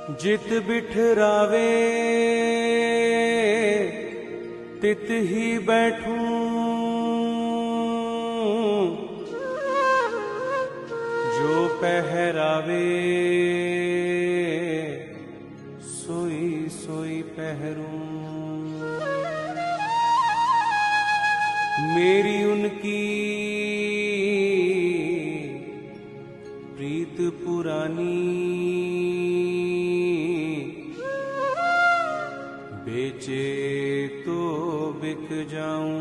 जित बिठरावे तित ही बैठूं, जो पहरावे सोई सोई पहरूं। मेरी उनकी प्रीत पुरानी, बेचे तो बिक जाऊं।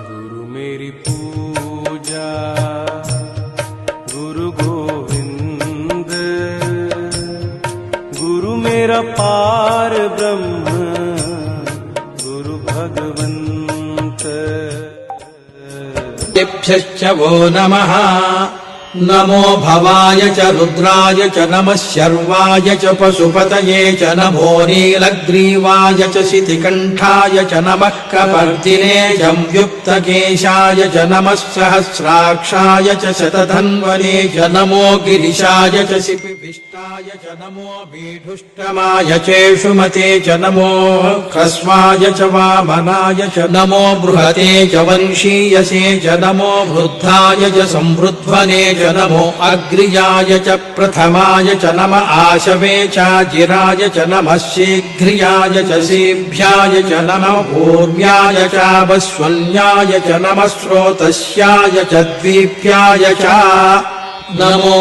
गुरु मेरी पूजा गुरु गोविंद, गुरु मेरा पार ब्रह्म गुरु भगवंत। तेभ्यश्च वो नमः। नमो भवाय च रुद्राय च नमः शर्वाय च पशुपतये च नमो नीलग्रीवाय च शितिकण्ठाय च नमः कपर्दिने संयुक्तकेशाय च नमः सहस्राक्षाय च शतधन्वने च नमो गिरिशाय च शिपिविष्टाय च नमो बीढुष्टमाय चेषुमते च नमो ह्रस्वाय च वामनाय च नमो बृहते च वंशीयसे च नमो वृद्धाय च संवृध्वने च नमो अग्र्याय च प्रथमाय च नम आशवे चाजिराय च नमः शीघ्र्याय च सेभ्याय च नमः पूर्व्याय चावस्वन्याय च नमः स्रोतस्याय च द्वीप्याय च नमो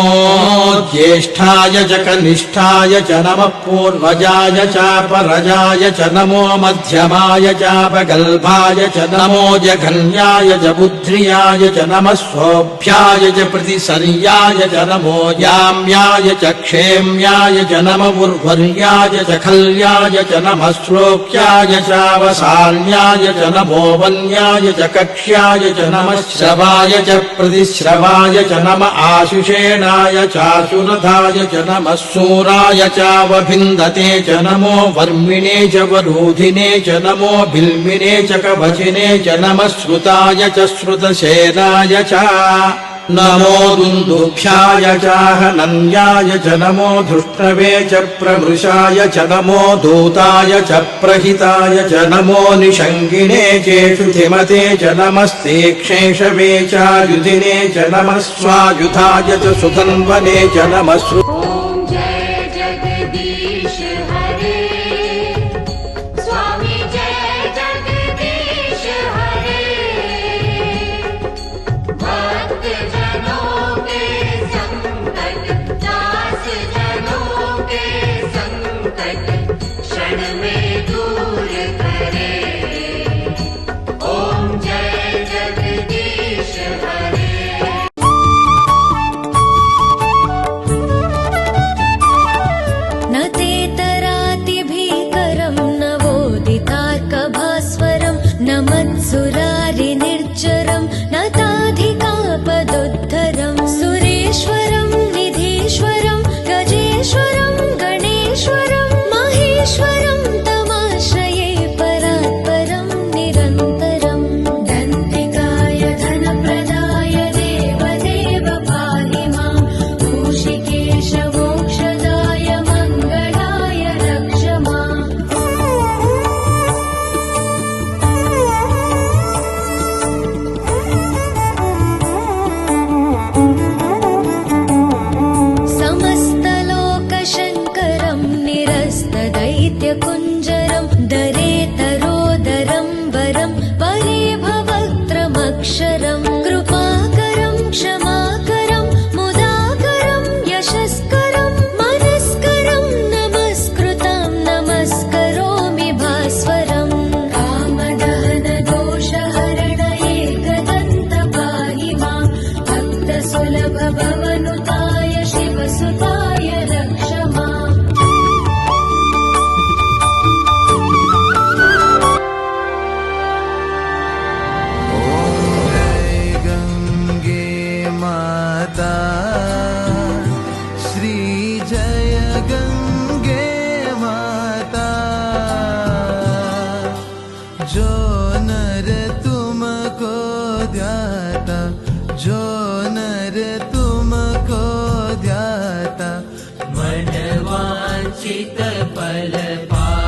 ज्येष्ठाय च कनिष्ठाय च नमः पूर्वजाय चापरजाय च नमो मध्यमाय चापगल्भाय च नमो जघन्याय च बुद्ध्रियाय च नमः स्वोभ्याय च प्रतिसर्याय च नमो याम्याय च क्षेम्याय च नमः उर्वर्याय च खल्याय च नमः श्लोक्याय चावसान्याय च नमो वन्याय च कक्ष्याय च नमः श्रवाय च प्रतिश्रवाय च नमः आशुषेणाय चाशुरथाय च नमः शूराय चावभिन्दते च नमो वर्मिणे च वरूधिने च नमो बिल्मिने च कवचिने च नमः श्रुताय च श्रुतसेनाय च नमो दुन्दुभ्याय चाहनन्याय च नमो धृष्णवे च प्रमृषाय च नमो दूताय च प्रहिताय च नमो निषङ्गिणे चेषुधिमते च नमस्तेक्षेषवे चायुधिने च नमः स्वायुधाय च सुधन्वने च नमः फल पाए।